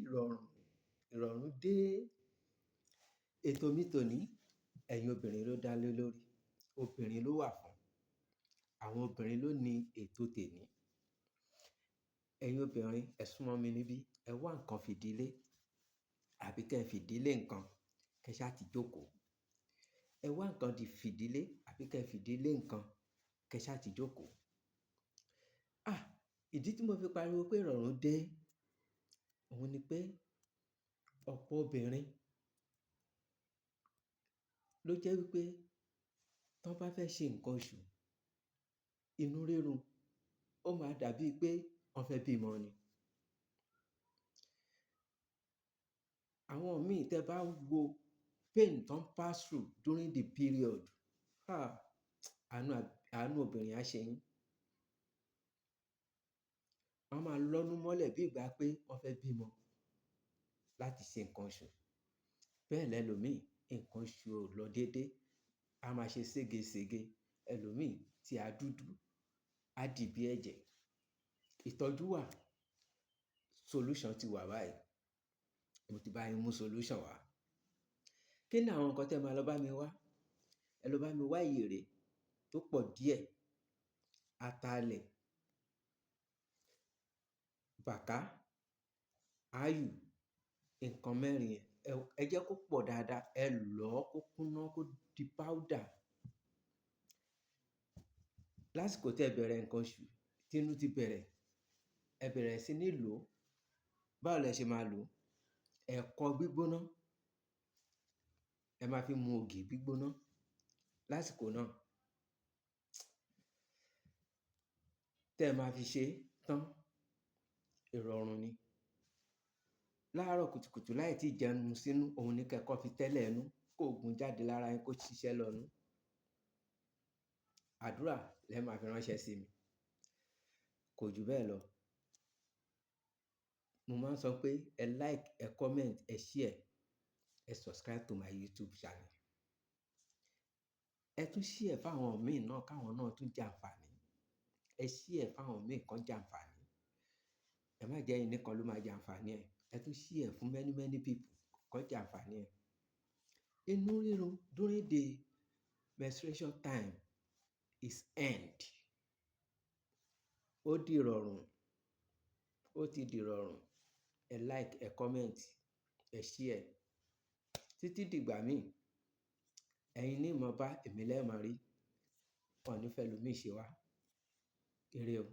ìrọ̀rùn. Ìrọ̀rùn dé. Ètò mi tòní, ẹ̀yin obìnrin ló dá lé lórí. Obìnrin ló wà fún. Àwọn obìnrin ló ní ètò tèní. Ẹ̀yin obìnrin, ẹ súnmọ́ mi níbí. Ẹ wá nǹkan fìdílé àbí kí ẹ fìdílé nǹkan, kí ẹ ṣáà ti jókòó. Ẹ wá nǹkan di fìdílé àbí kí ẹ fìdílé nǹkan, kí ẹ ṣáà ti jókòó. Ah! Ìdí tí mo fi pariwo pé ìrọ̀rùn dé, òun ni pé ọ̀pọ̀ obìnrin ló jẹ́ wípé tí wọ́n bá fẹ́ ṣe nǹkan oṣù, inú rírun ó máa dàbí pé wọ́n fẹ́ bímọ ni. Àwọn míì tẹ bá wo pain tó ń pass through during the period, ah! Àánú obìnrin á ṣe yín. Wọ́n máa lọ́nu mọ́lẹ̀ bí ìgbà pé wọ́n fẹ́ bímọ láti ṣe nǹkan oṣù. Bẹ́ẹ̀ lẹlòmíì, nǹkan oṣù ò lọ dédé, a máa ṣe ségesège. Ẹlòmíì tí a dúdú, á dì bí ẹ̀jẹ̀. Ìtọ́jú wà, solution ti wà báyìí. Mo ti bá yín mú solution wá. Kí ni àwọn nǹkan tí ẹ máa lọ bá mi wá? Ẹ lọ bá mi wá ìyèré tó pọ̀ díẹ̀, atalẹ̀, bàká, áyù, nǹkan mẹ́rin yẹn. Ẹ jẹ́ kó pọ̀ dáadáa, ẹ lọ̀ọ́ kó kúná kó di powder. Lásìkò tí ẹ bẹ̀rẹ̀ nǹkan oṣù, tí inú ti bẹ̀rẹ̀, ẹ bẹ̀rẹ̀ sí ní lò ó. Báwo lẹ ṣe máa lò ó? Ẹ̀kọ gbígbóná, ẹ máa fi mu ògì gbígbóná lásìkò náà. Tẹ máa fi ṣe tán, ìrọ̀rùn ni. Láàárọ̀ kùtùkùtù láì tí jẹun sínú, òun ní kí ẹ kọ́ fi tẹ́lẹ̀ inú, kó gun jáde lára yín kó ṣiṣẹ́ lọ nú. Àdúrà lẹ máa fi ránṣẹ́ sí mi. Kò ju bẹ́ẹ̀ lọ. Mo máa ń sọ pé ẹ like, ẹ comment, ẹ share, ẹ subscribe to my YouTube channel. Ẹ tún share fún àwọn míì náà káwọn náà tún jẹ àǹfààní. Ẹ share fún àwọn míì kan jẹ àǹfààní. Ẹ má jẹ́ ẹ̀yin nìkan ló máa jẹ àǹfààní ẹ̀. Ẹ tún share fún many, many people kan jẹ àǹfààní ẹ̀. Inú rírun during the menstruation time is end. Ó di ìrọ̀rùn. Ó ti di ìrọ̀rùn. Ẹ like, ẹ comment, ẹ share. Títí di ìgbà míì, ẹ̀yin ní mo bá, èmi lẹ́ máa rí. Wọn ò ní fẹ́ ẹlòmíì ṣe wá. Ire o.